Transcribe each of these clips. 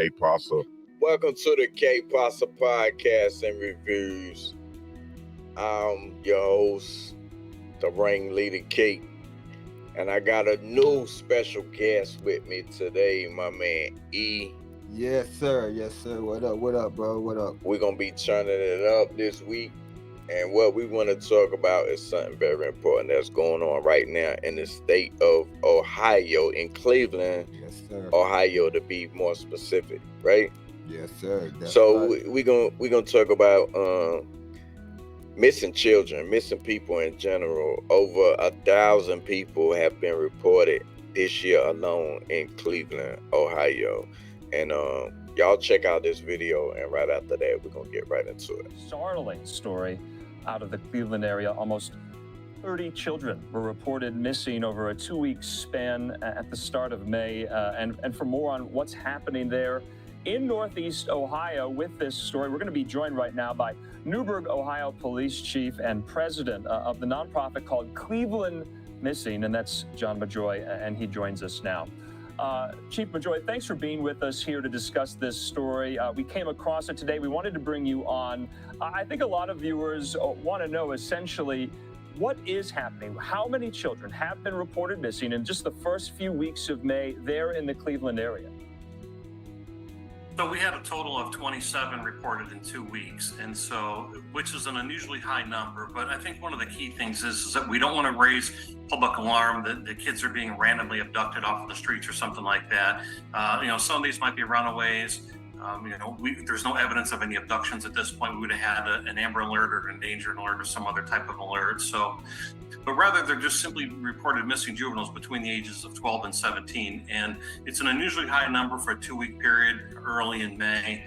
K Pasa. Welcome to the K Pasa Podcast and Reviews. I'm your host, the ringleader Kate, and I got a new special guest with me today, my man E. Yes, sir. Yes, sir. What up, bro? What up? We're going to be turning it up this week, and what we want to talk about is something very important that's going on right now in the state of Ohio, in Cleveland, Yes, sir. Ohio, to be more specific, right? Yes, sir. That's So right. we're gonna talk about missing children, missing people in general. Over 1,000 people have been reported this year alone in Cleveland, Ohio. And y'all check out this video, and right after that, we're gonna get right into it. Startling story out of the Cleveland area. Almost 30 children were reported missing over a 2-week span at the start of May. And for more on what's happening there in Northeast Ohio with this story, we're going to be joined right now by Newburgh, Ohio Police Chief and President of the nonprofit called Cleveland Missing, and that's John Majoy, and he joins us now. Chief Majoy, thanks for being with us here to discuss this story. We came across it today. We wanted to bring you on. I think a lot of viewers want to know essentially what is happening. How many children have been reported missing in just the first few weeks of May there in the Cleveland area? So we had a total of 27 reported in 2 weeks, and so, which is an unusually high number. But I think one of the key things is that we don't want to raise public alarm that the kids are being randomly abducted off of the streets or something like that. Some of these might be runaways. There's no evidence of any abductions at this point. We would have had an Amber Alert or an endangered alert or some other type of alert. But rather, they're just simply reported missing juveniles between the ages of 12 and 17. And it's an unusually high number for a 2-week period early in May.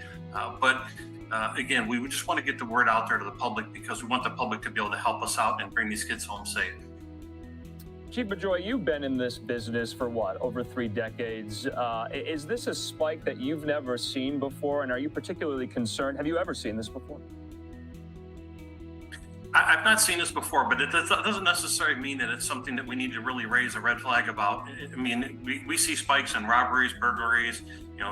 Again, we would just want to get the word out there to the public because we want the public to be able to help us out and bring these kids home safe. Chief Majoy, you've been in this business for over 3 decades. Is this a spike that you've never seen before? And are you particularly concerned? Have you ever seen this before? I've not seen this before, but it doesn't necessarily mean that it's something that we need to really raise a red flag about. I mean, we see spikes in robberies, burglaries,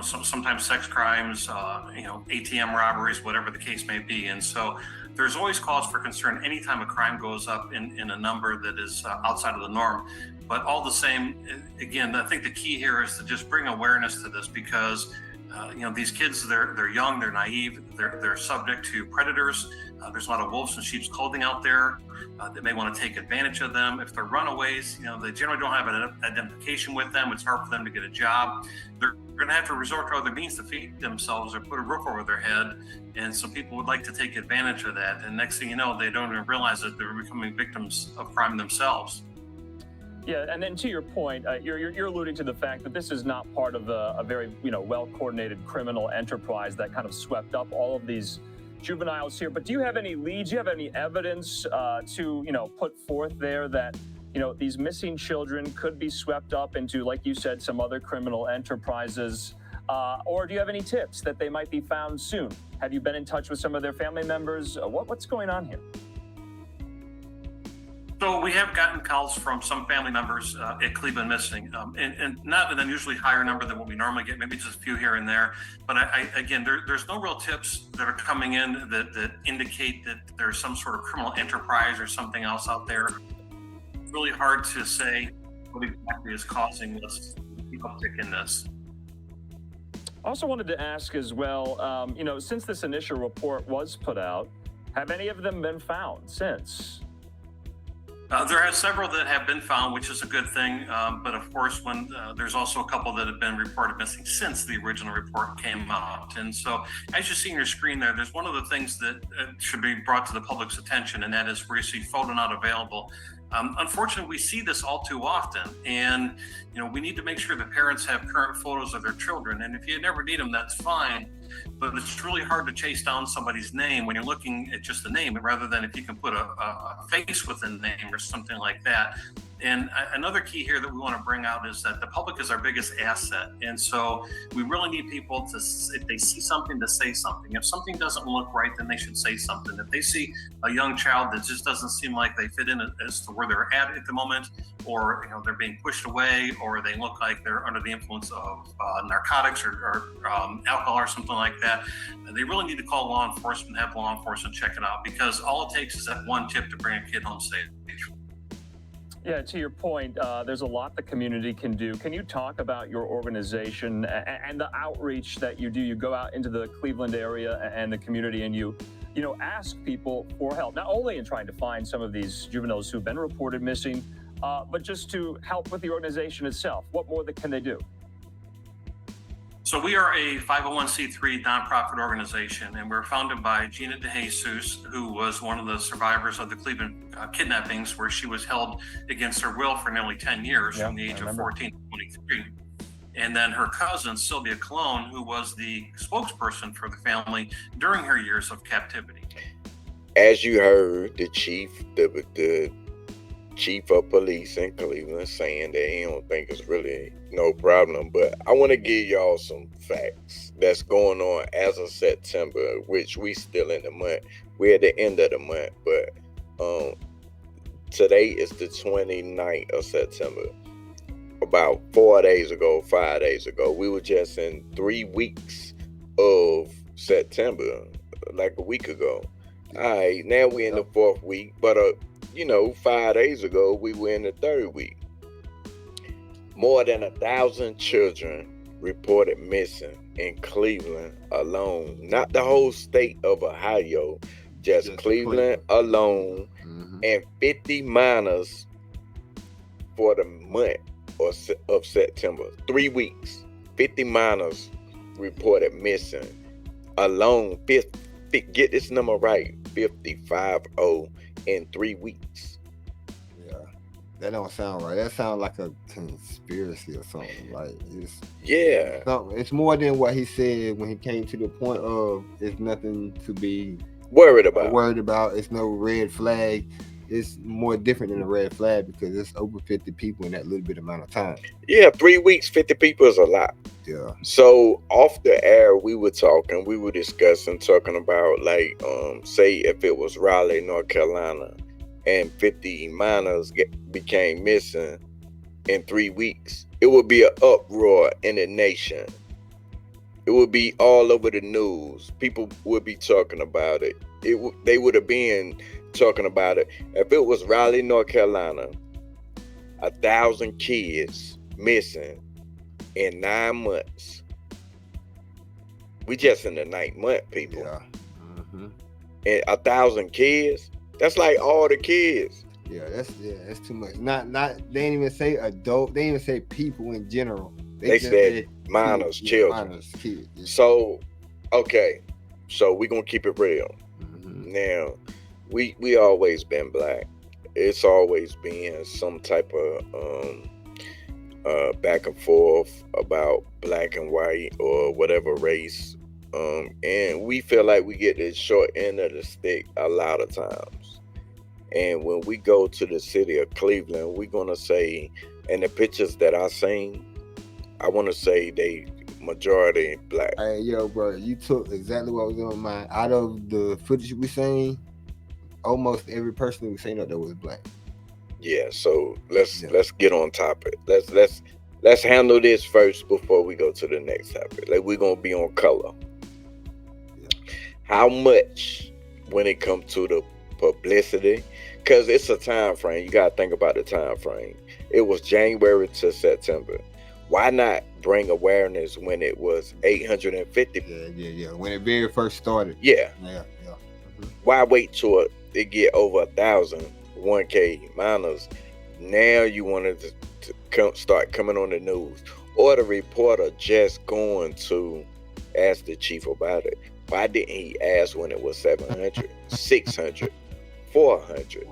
sometimes sex crimes, ATM robberies, whatever the case may be. And so there's always cause for concern anytime a crime goes up in a number that is outside of the norm. But all the same, again, I think the key here is to just bring awareness to this because these kids, they're young, they're naive, they're subject to predators. There's a lot of wolves in sheep's clothing out there that may want to take advantage of them. If they're runaways, they generally don't have an identification with them. It's hard for them to get a job. They're going to have to resort to other means to feed themselves or put a roof over their head. And so people would like to take advantage of that. And next thing you know, they don't even realize that they're becoming victims of crime themselves. Yeah, and then to your point, you're alluding to the fact that this is not part of a very well-coordinated criminal enterprise that kind of swept up all of these juveniles here. But do you have any leads? Do you have any evidence to put forth there that these missing children could be swept up into, like you said, some other criminal enterprises? Or do you have any tips that they might be found soon? Have you been in touch with some of their family members? What's going on here? So we have gotten calls from some family members at Cleveland Missing, and not an unusually higher number than what we normally get, maybe just a few here and there. But there's no real tips that are coming in that indicate that there's some sort of criminal enterprise or something else out there. It's really hard to say what exactly is causing this uptick in this. I also wanted to ask as well, since this initial report was put out, have any of them been found since? There are several that have been found, which is a good thing. But of course, when there's also a couple that have been reported missing since the original report came out. And so as you see on your screen there's one of the things that should be brought to the public's attention, and that is where you see photo not available. Unfortunately, we see this all too often. And, we need to make sure the parents have current photos of their children. And if you never need them, that's fine. But it's really hard to chase down somebody's name when you're looking at just the name, rather than if you can put a face with a name or something like that. And another key here that we want to bring out is that the public is our biggest asset. And so we really need people to, if they see something, to say something. If something doesn't look right, then they should say something. If they see a young child that just doesn't seem like they fit in as to where they're at the moment, or they're being pushed away, or they look like they're under the influence of narcotics or alcohol or something like that, they really need to call law enforcement, have law enforcement check it out, because all it takes is that one tip to bring a kid home safe. Yeah, to your point, there's a lot the community can do. Can you talk about your organization and the outreach that you do? You go out into the Cleveland area and the community, and you ask people for help, not only in trying to find some of these juveniles who've been reported missing, but just to help with the organization itself. What more can they do? So we are a 501c3 nonprofit organization, and we're founded by Gina DeJesus, who was one of the survivors of the Cleveland kidnappings, where she was held against her will for nearly 10 years, from the age of 14 to 23. And then her cousin, Sylvia Colon, who was the spokesperson for the family during her years of captivity. As you heard, the chief of police in Cleveland saying that he don't think it's really no problem, but I want to give y'all some facts that's going on as of September, which we still in the month. We're at the end of the month, but today is the 29th of September. About 5 days ago, we were just in 3 weeks of September, like a week ago. All right, now we're in the 4th week, but 5 days ago, we were in the 3rd week. More than 1,000 children reported missing in Cleveland alone. Not the whole state of Ohio, just Cleveland alone. Mm-hmm. And 50 minors for the month of September. 3 weeks. 50 minors reported missing alone. Get this number right. 50 in 3 weeks. Yeah, that don't sound right. That sounds like a conspiracy or something. Like it's more than what he said when he came to the point of it's nothing to be worried about. It's no red flag. It's more different than a red flag because it's over 50 people in that little bit amount of time. Yeah, 3 weeks, 50 people is a lot. Yeah. So off the air, we were discussing about say if it was Raleigh, North Carolina, and 50 minors became missing in 3 weeks, it would be an uproar in the nation. It would be all over the news. People would be talking about it. They would have been talking about it. If it was Raleigh, North Carolina, 1,000 kids missing in 9 months. We just in the 9th month, people. Yeah. Mm-hmm. And 1,000 kids, that's like all the kids. Yeah, that's too much. Not they didn't even say adult, they didn't even say people in general. They said minors, children. Minors, kids. Yeah. So, okay. So we're gonna keep it real. Mm-hmm. Now, we always been black. It's always been some type of back and forth about black and white or whatever race. And we feel like we get the short end of the stick a lot of times. And when we go to the city of Cleveland, we're gonna say, in the pictures that I seen, I want to say they majority black. Hey, yo, bro, you took exactly what was on my mind. Out of the footage we seen, almost every person we seen up there was black. Yeah, so let's get on topic. Let's handle this first before we go to the next topic. Like, we're gonna be on color. Yeah. How much when it comes to the publicity? Because it's a time frame. You gotta think about the time frame. It was January to September. Why not bring awareness when it was 850? Yeah. When it very first started. Yeah. Mm-hmm. Why wait till it get over 1,000, 1K minors? Now you wanted to start coming on the news, or the reporter just going to ask the chief about it. Why didn't he ask when it was 700, 600, 400?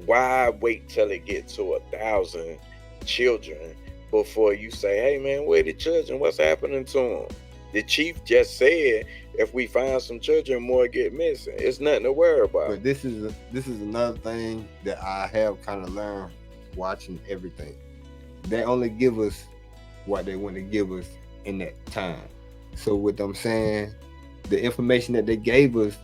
Why wait till it gets to 1,000 children before you say, hey man, where the children? What's happening to them? The chief just said, if we find some children, more get missing. It's nothing to worry about. But this is another thing that I have kind of learned watching everything. They only give us what they want to give us in that time. So what I'm saying, the information that they gave us,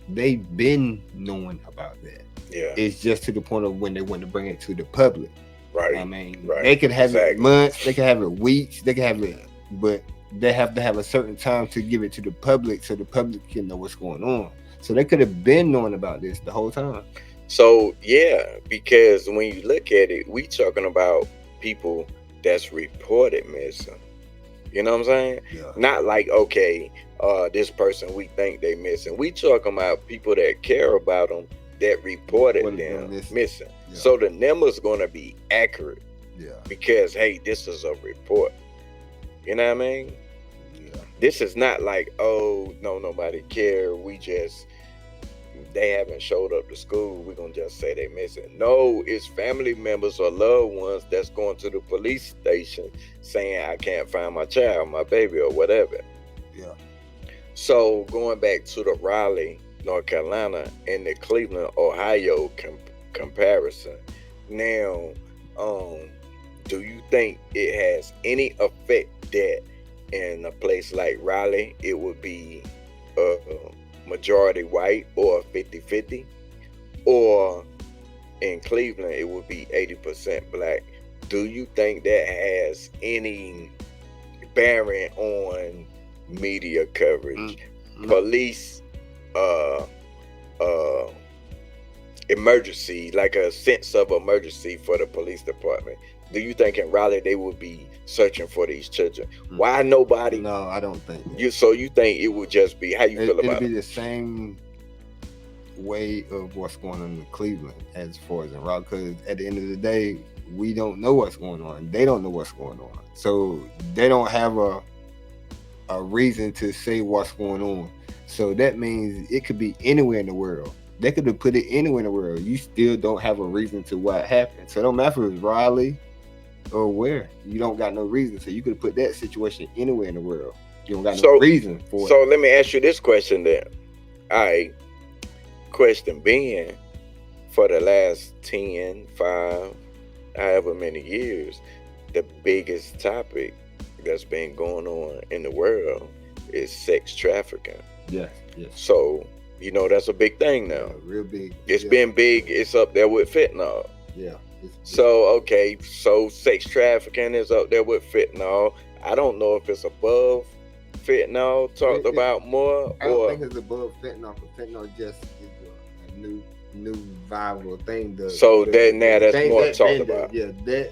they've been knowing about that. Yeah. It's just to the point of when they want to bring it to the public. Right. I mean, right. They could have it months, they could have it weeks, they could have it, but they have to have a certain time to give it to the public so the public can know what's going on. So they could have been knowing about this the whole time. So yeah, because when you look at it, we talking about people that's reported missing. You know what I'm saying? Yeah. Not like, okay, this person we think they missing. We talking about people that care about them that reported them missing. Yeah. So the number's gonna be accurate. Yeah. Because hey, this is a report. You know what I mean? Yeah. This is not like, oh no, nobody care. They haven't showed up to school. We're gonna just say they missing. No, it's family members or loved ones that's going to the police station saying I can't find my child, my baby, or whatever. Yeah. So going back to the Raleigh, North Carolina, and the Cleveland, Ohio comparison. Now, do you think it has any effect that in a place like Raleigh it would be majority white or 50-50, or in Cleveland it would be 80% black? Do you think that has any bearing on media coverage, police emergency, like a sense of emergency for the police department? Do you think in Raleigh they would be searching for these children? Why nobody? No, I don't think that. You think it would just be, how you feel about it? It'd be the same way of what's going on in Cleveland as far as in Raleigh, because at the end of the day, we don't know what's going on. They don't know what's going on. So they don't have a reason to say what's going on. So that means it could be anywhere in the world. They could have put it anywhere in the world. You still don't have a reason to what happened. So it don't matter if it's Raleigh or where. You don't got no reason. So you could put that situation anywhere in the world. You don't got no reason for it. So let me ask you this question then. All right. Question being, for the last 10, 5, however many years, the biggest topic that's been going on in the world is sex trafficking. Yes, yes. So, that's a big thing now. Yeah, real big. It's been big. It's up there with fentanyl. Yeah. So, okay, so sex trafficking is up there with fentanyl. I don't know if it's above fentanyl talked about more. I don't think it's above fentanyl, but fentanyl just is a new viral thing. That's more talked about. Yeah, the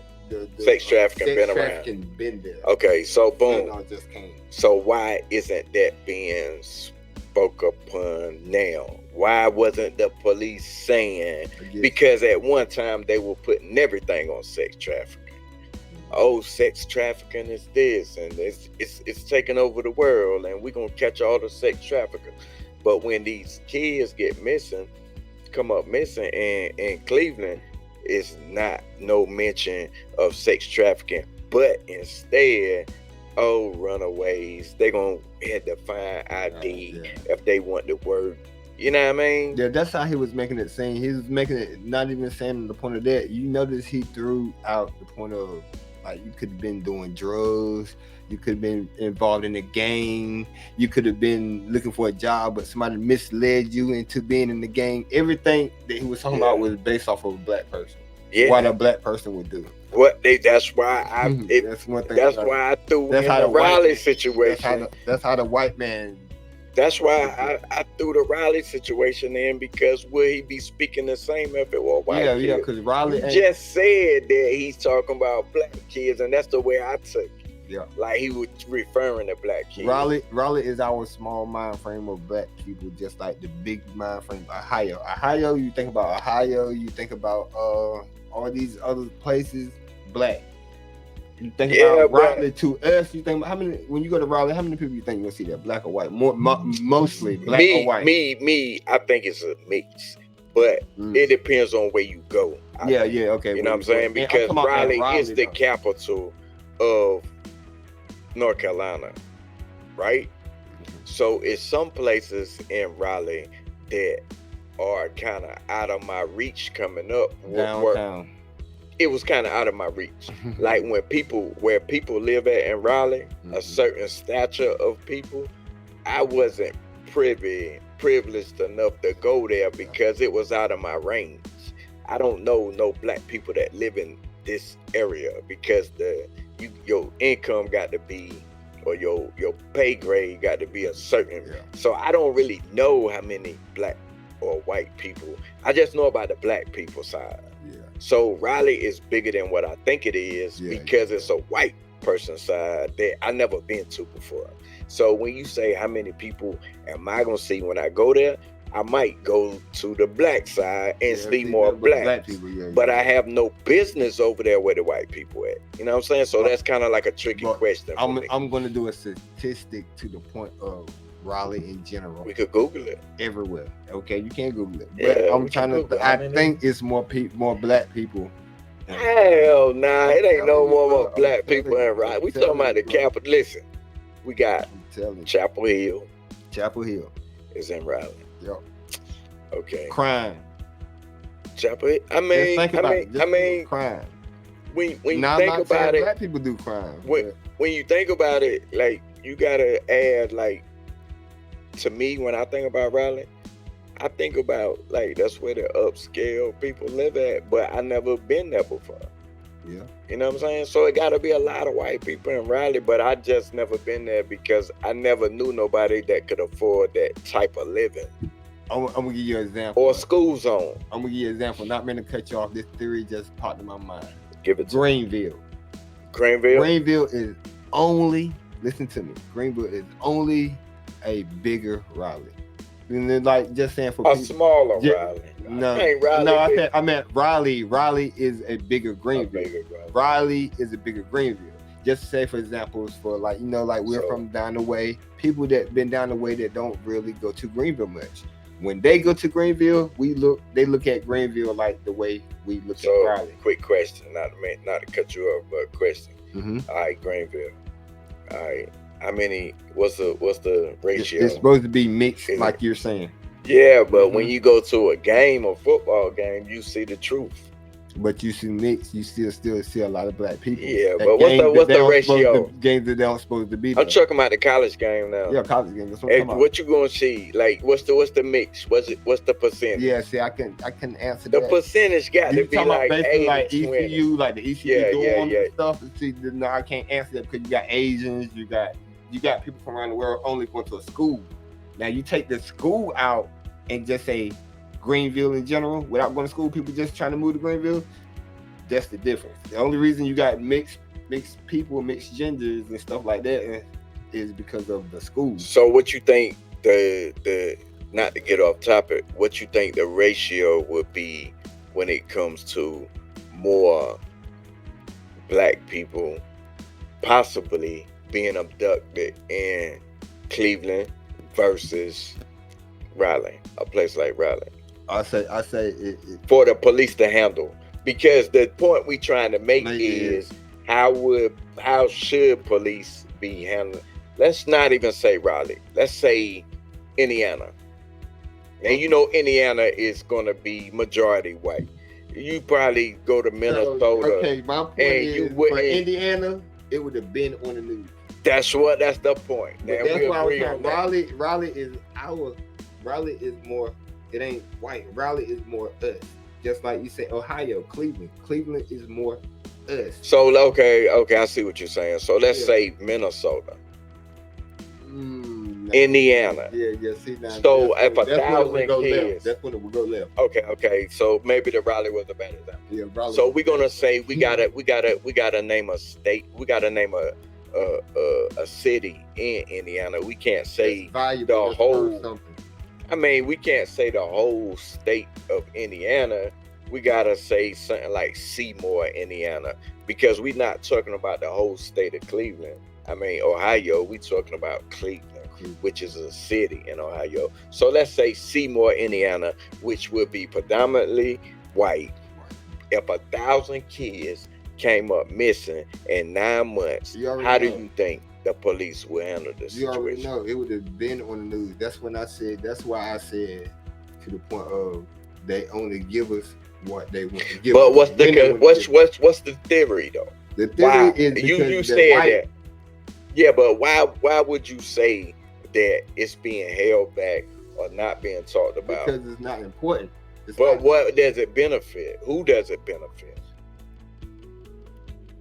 sex trafficking been around. Been there. Okay, so boom. Fentanyl just came. So why isn't that being spoke upon now? Why wasn't the police saying? Because at one time they were putting everything on sex trafficking. Oh, sex trafficking is this, and it's taking over the world, and we're gonna catch all the sex traffickers. But when these kids come up missing in Cleveland, it's not no mention of sex trafficking, but instead, runaways. They gonna have to find ID if they want to work. You know what I mean? Yeah, that's how he was making it seem. He was making it not even saying the point of that. You notice he threw out the point of, like, you could have been doing drugs, you could have been involved in a gang, you could have been looking for a job, but somebody misled you into being in the gang. Everything that he was talking about was based off of a black person. Yeah. What a black person would do. That's why that's one thing. That's why I threw in the Raleigh situation. That's how the white man. That's why I threw the Raleigh situation in, because will he be speaking the same if it were white kids? Yeah, because Raleigh just said that he's talking about black kids, and that's the way I took it. Yeah, like he was referring to black kids. Raleigh is our small mind frame of black people, just like the big mind frame of Ohio. You think about Ohio, you think about all these other places, black. You think about Raleigh to us, you think about when you go to Raleigh, how many people you think you're gonna see there, black or white? Mostly black or white. Me, I think it's a mix, but it depends on where you go. Okay. You know what I'm saying? Because Raleigh is the capital of North Carolina, right? So it's some places in Raleigh that are kind of out of my reach coming up. Downtown. it was kind of out of my reach. Like where people live at in Raleigh, a certain stature of people, I wasn't privileged enough to go there because it was out of my range. I don't know no black people that live in this area because your income got to be, or your pay grade got to be a certain. So I don't really know how many black or white people. I just know about the black people side. So Raleigh is bigger than what I think it is because it's a white person side that I never been to before. So when you say how many people am I gonna see when I go there, I might go to the black side and see more black people. But I have no business over there where the white people at. You know what I'm saying? So that's kind of like a tricky question. I'm gonna do a statistic to the point of Raleigh in general. We could Google it everywhere. Okay, you can Google it. But I'm trying to. I think it's more black people. Hell nah, it ain't no more black people in Raleigh. We talking about the capital. Listen, we got Chapel Hill. Chapel Hill is in Raleigh. Yep. Okay. Crime. Chapel Hill. I mean, crime. When you think about it, black people do crime. When you think about it, like you gotta add, like, to me, when I think about Raleigh, I think about like that's where the upscale people live at, but I never been there before. Yeah. You know what I'm saying? So it gotta be a lot of white people in Raleigh, but I just never been there because I never knew nobody that could afford that type of living. I'm gonna give you an example. Or school zone. I'm gonna give you an example. Not meant to cut you off. This theory just popped in my mind. Give it to Greenville. Greenville is only, listen to me, Greenville is only a bigger Raleigh. And then, like, just saying for a people, smaller Raleigh. I meant Raleigh. Raleigh is a bigger Greenville. Raleigh is a bigger Greenville. Just to say, for examples, for like, you know, like we're from down the way, people that been down the way that don't really go to Greenville much. When they go to Greenville, they look at Greenville like the way we look at Raleigh. Quick question, not to cut you off, but question. All right, Greenville. All right. How many? What's the ratio? It's supposed to be mixed, like you're saying. Yeah, but when you go to a game, a football game, you see the truth. But you see mixed, you still see a lot of black people. Yeah, but what's the ratio? Games that they don't supposed to be there. I'm talking about the college game now. Yeah, college game. That's what I'm talking about. What you gonna see? Like, what's the mix? What's the percentage? Yeah, see, I can answer the that. The percentage got to be like 80, like ECU, like the ECU and stuff. See, no, I can't answer that because you got Asians, you got people from around the world only going to a school. Now you take the school out and just say Greenville in general, without going to school, people just trying to move to Greenville. That's the difference. The only reason you got mixed people, mixed genders and stuff like that is because of the school. So what you think the not to get off topic, what you think the ratio would be when it comes to more black people possibly being abducted in Cleveland versus Raleigh, a place like Raleigh? I say it for the police to handle, because the point we trying to make is how should police be handled? Let's not even say Raleigh. Let's say Indiana. And you know Indiana is going to be majority white. You probably go to Minnesota. Okay, my point is for Indiana, it would have been on the news. That's the point. That's why I was saying Raleigh is more, it ain't white. Raleigh is more us. Just like you say, Ohio, Cleveland is more us. So okay, I see what you're saying. So let's say Minnesota, Indiana. Yeah. See now. So if 1,000 kids, that's when it would go left. Okay. So maybe the Raleigh was a bad example. Yeah, Raleigh. So we're gonna say we gotta name a state. We gotta name a city in Indiana. We can't say the whole. I mean, we can't say the whole state of Indiana. We gotta say something like Seymour, Indiana, because we're not talking about the whole state of Cleveland. I mean, Ohio, we talking about Cleveland, which is a city in Ohio. So let's say Seymour, Indiana, which would be predominantly white. If 1,000 kids came up missing in 9 months, how do you think the police will handle this situation? You already know it would have been on the news. That's why I said to the point of they only give us what they want to give. But what's the theory though? The theory is you said that. Yeah, but why would you say that it's being held back or not being talked about? Because it's not important. What does it benefit? Who does it benefit?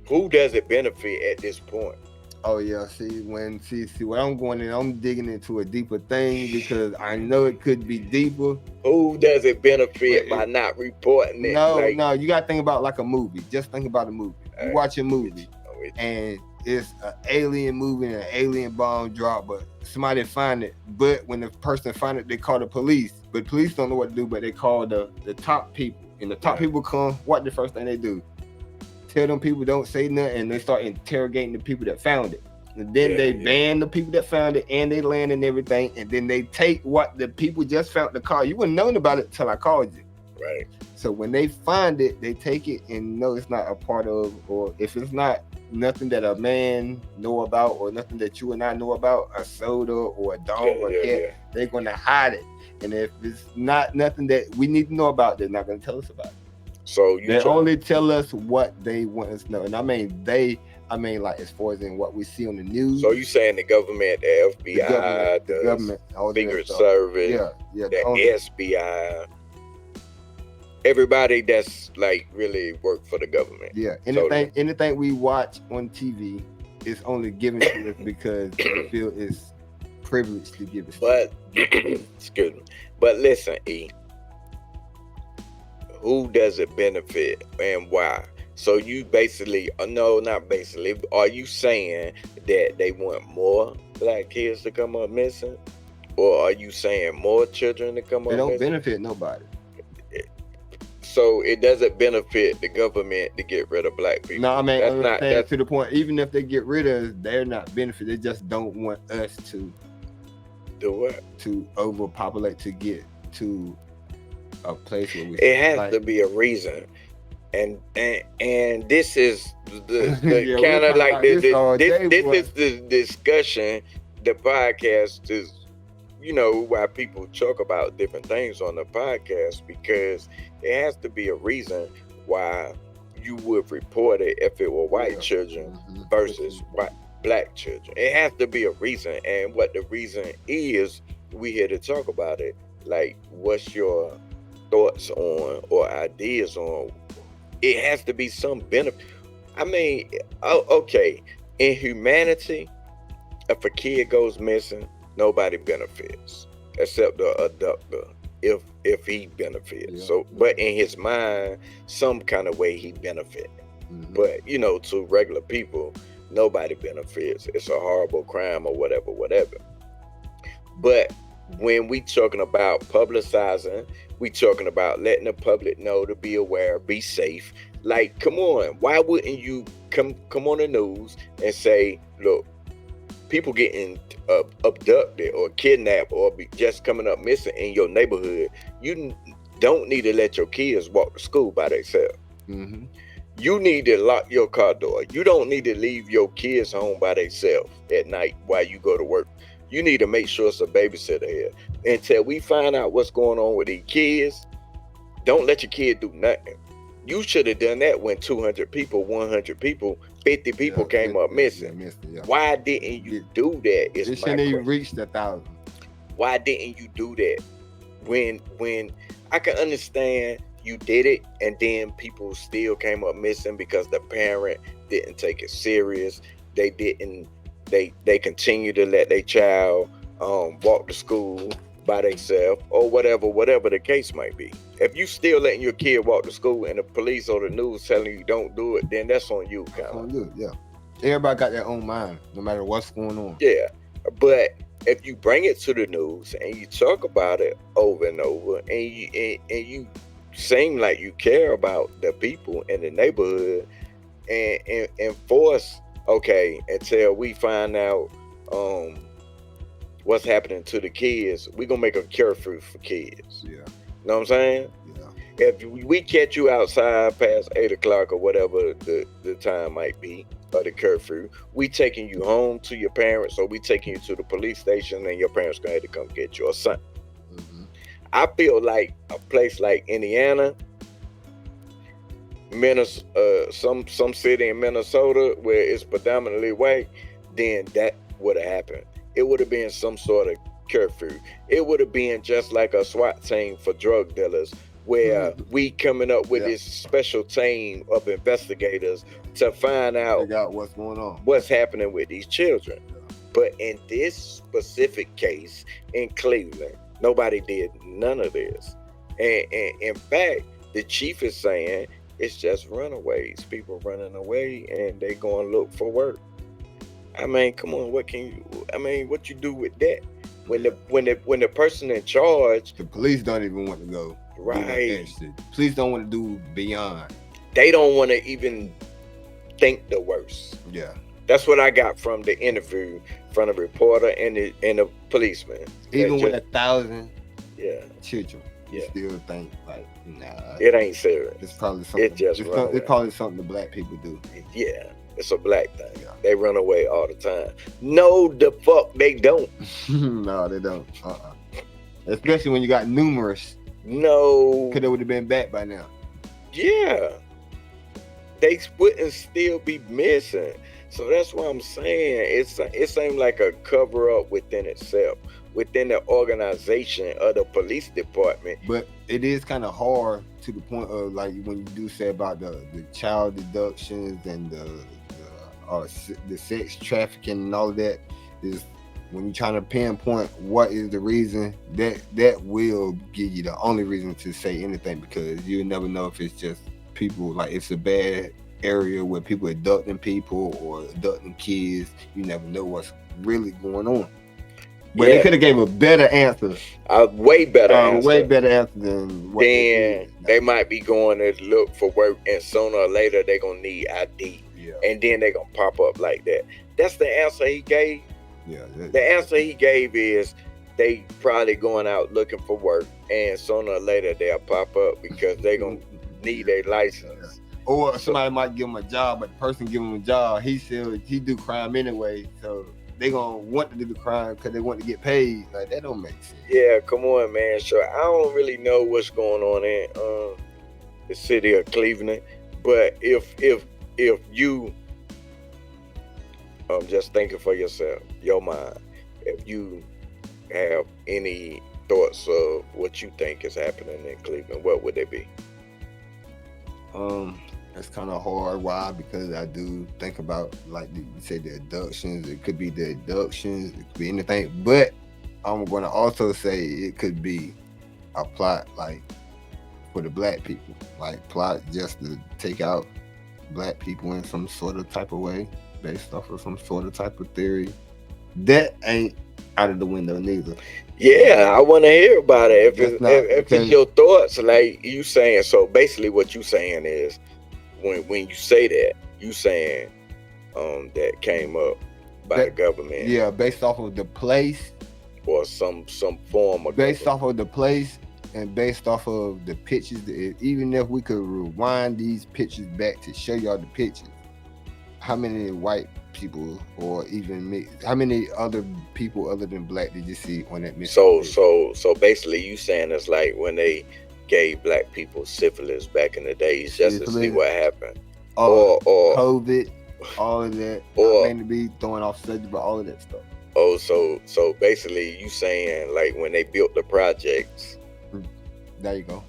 Who does it benefit at this point? Oh yeah, see what I'm going in, I'm digging into a deeper thing because I know it could be deeper. Who does it benefit by not reporting it? No, you gotta think about like a movie. Just think about a movie. You watch a movie and it's an alien movie and an alien bomb drop, but somebody find it. But when the person find it, they call the police. But police don't know what to do, but they call the top people. And the top people come, what the first thing they do? Tell them people don't say nothing, and they start interrogating the people that found it. And then they ban the people that found it, and they land and everything, and then they take what the people just found the car. You wouldn't known about it till I called you. Right. So when they find it, they take it and know it's not a part of, or if it's not nothing that a man know about, or nothing that you and I know about, a soda or a dog or a cat, they're gonna hide it. And if it's not nothing that we need to know about, they're not gonna tell us about it. So they only tell us what they want us to know. And I mean like as far as in what we see on the news. So you saying the government, the FBI, the government, Secret Service, the SBI, everybody that's like really work for the government. Yeah. Anything we watch on TV is only given to us because we feel it's privileged to give it. But excuse me. But listen, E. Who does it benefit and why? So you basically, no, not basically, are you saying that they want more black kids to come up missing? Or are you saying more children to come up missing? They don't benefit nobody. So it doesn't benefit the government to get rid of black people. No, I mean, that's to the point. Even if they get rid of us, they're not benefit. They just don't want us to do what? To overpopulate, to get to a place where we. It has to be a reason, and this is the kind of like this is the discussion. The podcast is, why people talk about different things on the podcast, because it has to be a reason why you would report it if it were white children versus black children. It has to be a reason, and what the reason is, we here to talk about it. Like, what's your thoughts on or ideas on? It has to be some benefit. I mean, okay, in humanity, if a kid goes missing, nobody benefits except the abductor, if he benefits. So, but in his mind, some kind of way he benefit. But to regular people, nobody benefits. It's a horrible crime or whatever. But when we talking about publicizing, we talking about letting the public know to be aware, be safe. Like, come on, why wouldn't you come on the news and say, look, people getting abducted or kidnapped or just coming up missing in your neighborhood? You don't need to let your kids walk to school by themselves. You need to lock your car door. You don't need to leave your kids home by themselves at night while you go to work. You need to make sure it's a babysitter here. Until we find out what's going on with these kids, don't let your kid do nothing. You should have done that when 200 people, 100 people, 50 people came up missing. Why didn't you do that? It shouldn't even reach 1,000. Why didn't you do that? When I can understand you did it, and then people still came up missing because the parent didn't take it serious. They continue to let their child walk to school by themselves or whatever the case might be. If you still letting your kid walk to school and the police or the news telling you don't do it, then that's on you, kind of. On you, yeah. Everybody got their own mind, no matter what's going on. Yeah, but if you bring it to the news and you talk about it over and over, and you seem like you care about the people in the neighborhood, and enforce, okay, until we find out what's happening to the kids, we're gonna make a curfew for kids. Yeah. Know what I'm saying? Yeah. If we catch you outside past 8 o'clock or whatever the time might be, or the curfew, we taking you home to your parents, or we taking you to the police station, and your parents gonna have to come get your son. I feel like a place like Indiana, some city in Minnesota where it's predominantly white, then that would have happened. It would have been some sort of curfew. It would have been just like a SWAT team for drug dealers, where we coming up with this special team of investigators to find out what's going on, what's happening with these children. But in this specific case in Cleveland, nobody did none of this. And in fact, the chief is saying it's just runaways, people running away, and they going to look for work. I mean, come on, what you do with that? When the person in charge, the police don't even want to go. Right. Police don't want to do beyond. They don't want to even think the worst. Yeah. That's what I got from the interview from the reporter and the policeman. Even with 1,000 children, you still think like, nah. It ain't serious. It's probably something. It's probably something the black people do. Yeah. It's a black thing. Yeah. They run away all the time. No, the fuck they don't. No, they don't. Especially when you got numerous. No. Because they would have been back by now. Yeah. They wouldn't still be missing. So that's what I'm saying. It seems like a cover up within itself, within the organization of the police department. But it is kind of hard to the point of like when you do say about the child abductions and the sex trafficking and all of that, is when you're trying to pinpoint what is the reason, that will give you the only reason to say anything, because you never know if it's just people, like it's a bad area where people abducting people or abducting kids. You never know what's really going on. But they could have gave a better answer. A way better answer. Way better answer than what they might be going to look for work, and sooner or later they're going to need ID. Yeah. And then they're going to pop up like that. That's the answer he gave. Yeah. The answer he gave is they probably going out looking for work, and sooner or later they'll pop up because they're going to need a license. Yeah. Or somebody might give them a job, but the person giving them a job, he do crime anyway, so they gonna want to do the crime because they want to get paid. Like, that don't make sense. Yeah, come on, man. So I don't really know what's going on in the city of Cleveland, but if you just thinking for yourself, your mind, if you have any thoughts of what you think is happening in Cleveland, what would they be? It's kind of hard. Why? Because I do think about, like you say, the abductions. It could be the abductions. It could be anything. But I'm going to also say it could be a plot, like for the black people, like plot just to take out black people in some sort of type of way, based off of some sort of type of theory. That ain't out of the window neither. Yeah, I want to hear about it. If it's your thoughts, like you saying. So basically, what you saying is, when you say that, you saying that came up by the government. Yeah, based off of the place. Or some form of based off of the place and based off of the pictures. Even if we could rewind these pictures back to show y'all the pictures, how many white people or even how many other people other than black did you see on that missing? So basically you saying it's like when they gave black people syphilis back in the days just to see what happened. Or COVID, all of that. Or to be throwing off subject, but all of that stuff. Oh, so basically you saying like when they built the projects. There you go.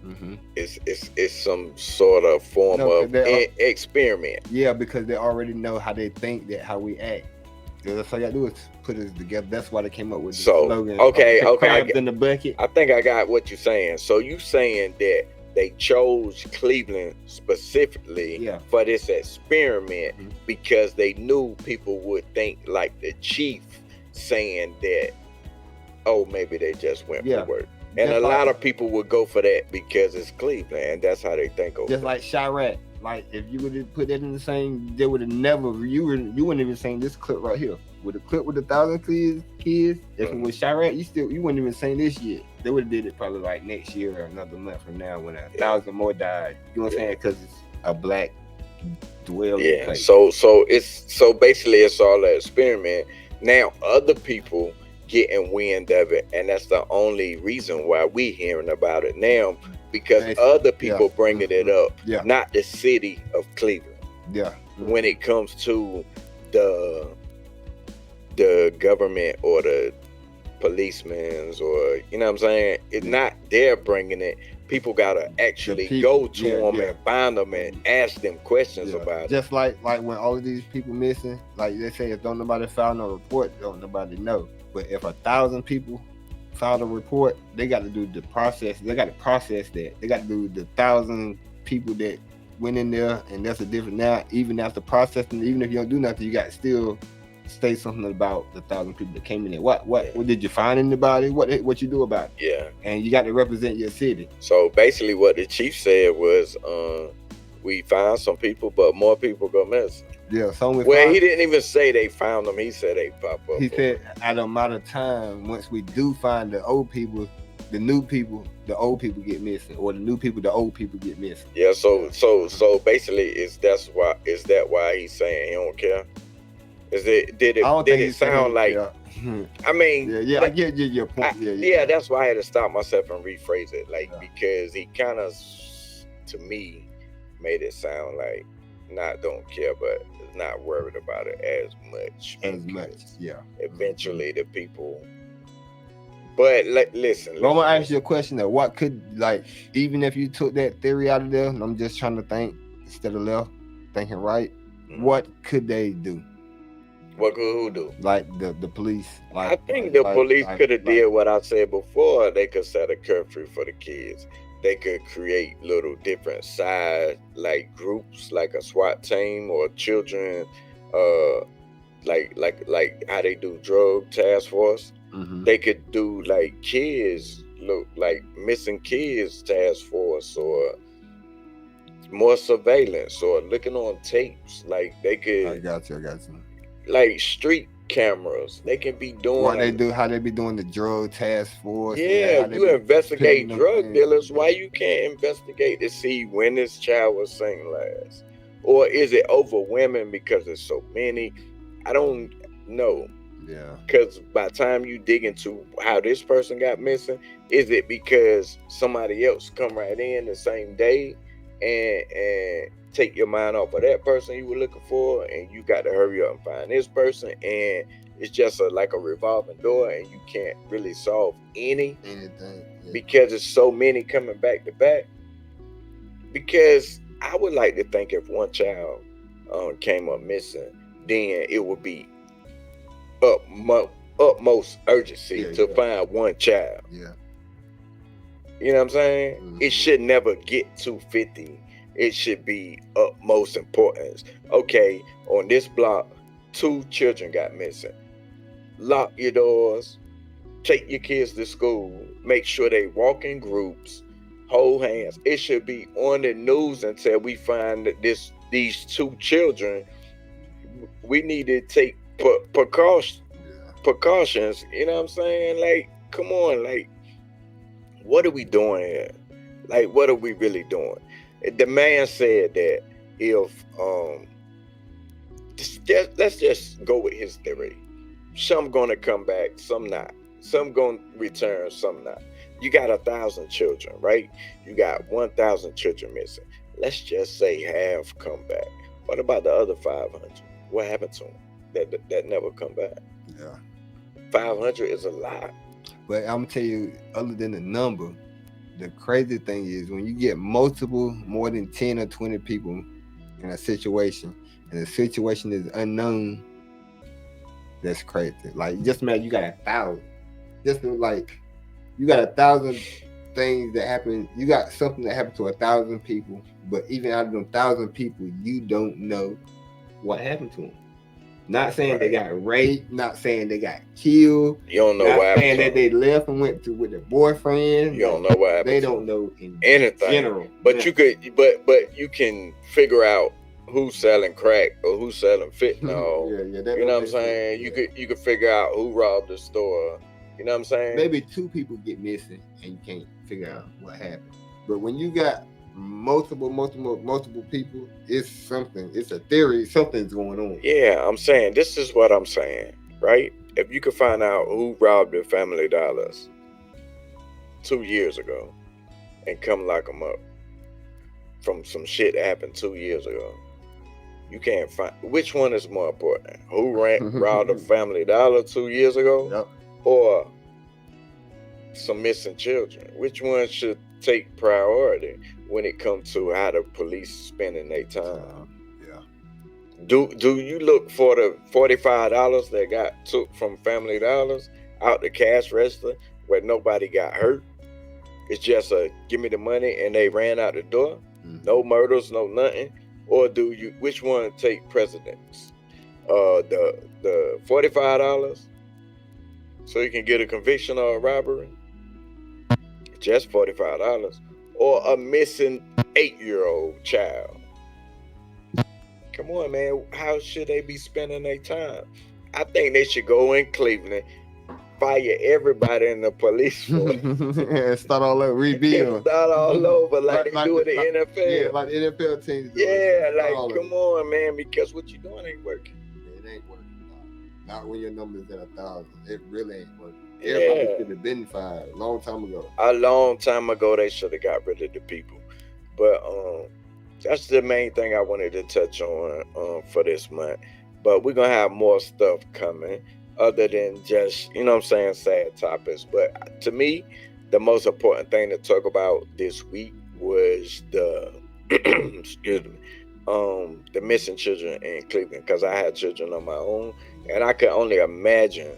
Mm-hmm. It's some sort of form of experiment. Yeah, because they already know how they think, that how we act. That's all you gotta do is put it together. That's why they came up with the slogan. Okay. In the bucket. I think I got what you're saying. So you saying that they chose Cleveland specifically for this experiment because they knew people would think like the chief saying that, oh, maybe they just went for work. And just a lot of people would go for that because it's Cleveland, and that's how they think of it. Just like Chirac. Like, if you would have put that in the same, they would have never, you wouldn't even seen this clip right here. With the clip with 1,000 kids, if it was Chirac, you wouldn't even seen this yet. They would have did it probably like next year or another month from now when 1,000 more died. You know what I'm saying? Because it's a black dwelling place. So basically it's all an experiment. Now other people getting wind of it, and that's the only reason why we hearing about it now, because other people bringing it up, not the city of Cleveland. Yeah. When it comes to the government or the policemen's, or you know what I'm saying, it's not they're bringing it. People gotta actually go to them and find them and ask them questions about it. Just like when all of these people missing, like they say, if don't nobody file no report, don't nobody know. But if 1,000 people file a report, they got to do the process. They got to process that. They got to do the 1,000 people that went in there, and that's a different. Now, even after processing, even if you don't do nothing, you got to still say something about the 1,000 people that came in there. What did you find anybody? What you do about it? Yeah. And you got to represent your city. So basically, what the chief said was, we found some people, but more people go missing. Yeah. So he didn't even say they found them. He said they pop up. He said at a amount of time, once we do find the old people, the new people, the old people get missing, or the new people, the old people get missing. Yeah. So basically, is that why he's saying he don't care? Did it sound like? Yeah. I mean, I get your point. That's why I had to stop myself and rephrase it, because he kind of, to me, made it sound like don't care, but not worried about it as much. Eventually, the people. But listen. I'm gonna ask you a question though. What could, even if you took that theory out of there, and I'm just trying to think instead of left, thinking right. Mm-hmm. What could they do? What could who do? Like the police. I think the police could have did what I said before. They could set a curfew for the kids. They could create little different side groups, like a SWAT team or children, like how they do drug task force. Mm-hmm. They could do kids, look like missing kids task force, or more surveillance, or looking on tapes. They could. I got you. Street cameras. They can be doing how they be doing the drug task force. Yeah, you investigate drug dealers. Why you can't investigate to see when this child was seen last? Or is it overwhelming because there's so many? I don't know. Yeah. Because by the time you dig into how this person got missing, is it because somebody else come right in the same day and take your mind off of that person you were looking for, and you got to hurry up and find this person, and it's just like a revolving door, and you can't really solve anything because there's so many coming back to back? Because I would like to think if one child came up missing, then it would be utmost urgency to find one child. Yeah. You know what I'm saying? Mm-hmm. It should never get to 50. It should be utmost importance. Okay, on this block, 2 children got missing. Lock your doors. Take your kids to school. Make sure they walk in groups. Hold hands. It should be on the news until we find that these 2 children. We need to take precautions. You know what I'm saying? Come on. What are we doing here? What are we really doing? The man said that if let's just go with his theory. Some gonna come back, some not. Some gonna return, some not. You got 1,000 children, right? You got 1,000 children missing. Let's just say half come back. What about the other 500? What happened to them? That never come back. Yeah. 500 is a lot. But I'm gonna tell you, other than the number, the crazy thing is when you get more than 10 or 20 people in a situation, and the situation is unknown, that's crazy. Just imagine you got 1,000. Just you got 1,000 things that happen. You got something that happened to 1,000 people, but even out of them 1,000 people, you don't know what happened to them. Not saying they got raped, not saying they got killed. You don't know what happened. Not saying that they left and went with their boyfriend. You don't know what happened. They don't know in anything. General. But you could, but you can figure out who's selling crack or who's selling fentanyl. You know what I'm saying? You could figure out who robbed the store. You know what I'm saying? Maybe 2 people get missing and you can't figure out what happened. But when you got multiple people, it's something. It's a theory. Something's going on. Yeah, I'm saying this is what I'm saying, right? If you could find out who robbed the Family Dollars 2 years ago, and come lock them up from some shit that happened 2 years ago. You can't find which one is more important. Who robbed a Family Dollar 2 years ago, Yep. or some missing children? Which one should take priority when it comes to how the police spending their time? Yeah. Do you look for the $45 that got took from Family Dollars out the cash register where nobody got hurt? It's just a give me the money and they ran out the door. No murders, no nothing. Or do you? Which one take precedence? The $45 so you can get a conviction of a robbery, just $45, or a missing 8-year-old child? Come on, man. How should they be spending their time? I think they should go in Cleveland, fire everybody in the police force, and start all over, rebuild. Start all over like they do in the NFL. Yeah, like the NFL teams do. Yeah, like come on, man, because what you doing ain't working. It ain't working. Not when your number's at 1,000. It really ain't working. Everybody should have been fired a long time ago. A long time ago, they should have got rid of the people. But that's the main thing I wanted to touch on for this month. But we're gonna have more stuff coming other than just, you know what I'm saying, sad topics. But to me, the most important thing to talk about this week was the excuse me, the missing children in Cleveland, because I had children of my own, and I could only imagine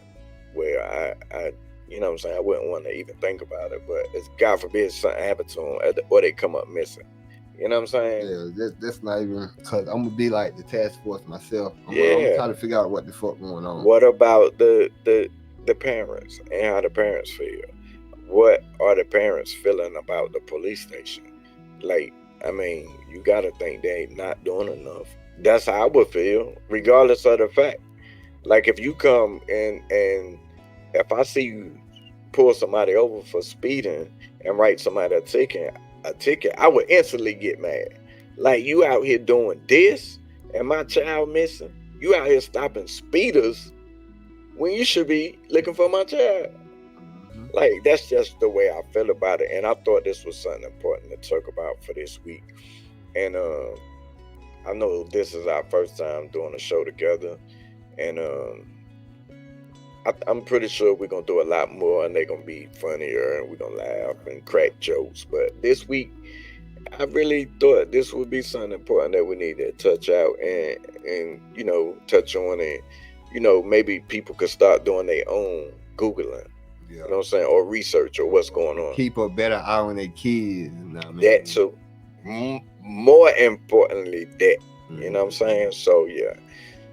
where I you know what I'm saying, I wouldn't want to even think about it, but it's God forbid something happen to them or they come up missing. You know what I'm saying? Yeah, that's not even, because I'm gonna be like the task force myself. I'm trying to figure out what the fuck going on. What about the parents and how the parents feel? What are the parents feeling about the police station? Like, I mean, you gotta think they ain't not doing enough. That's how I would feel, regardless of the fact. Like, if you come and if I see you pull somebody over for speeding and write somebody a ticket, I would instantly get mad. Like, you out here doing this and my child missing? You out here stopping speeders when you should be looking for my child? Like, that's just the way I feel about it. And I thought this was something important to talk about for this week. And I know this is our first time doing a show together. And I'm pretty sure we're going to do a lot more, and they're going to be funnier, and we're going to laugh and crack jokes. But this week, I really thought this would be something important that we need to touch out and you know, touch on. And, you know, maybe people could start doing their own Googling. You know what I'm saying? Or research or what's going on. Keep a better eye on their kids. You know what I mean? That too. More importantly, that. You know what I'm saying? So, yeah.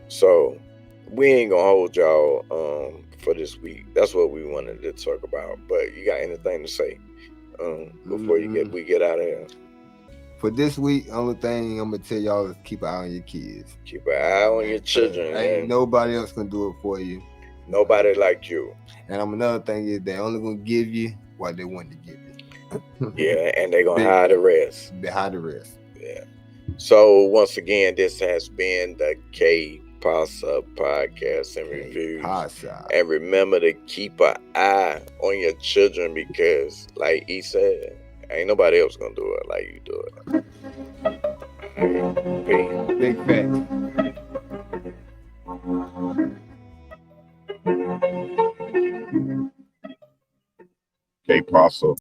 So, we ain't gonna hold y'all for this week. That's what we wanted to talk about. But you got anything to say before we get out of here? For this week, only thing I'm gonna tell y'all is keep an eye on your kids. Keep an eye on your children. Ain't nobody else gonna do it for you. Nobody like you. And another thing is they only gonna give you what they want to give you. Yeah, and they're gonna hide the rest. Behind the rest. Yeah. So once again, this has been the K Pasa podcast and reviews. And remember to keep an eye on your children, because, like he said, ain't nobody else gonna do it like you do it. Big facts. K Pasa.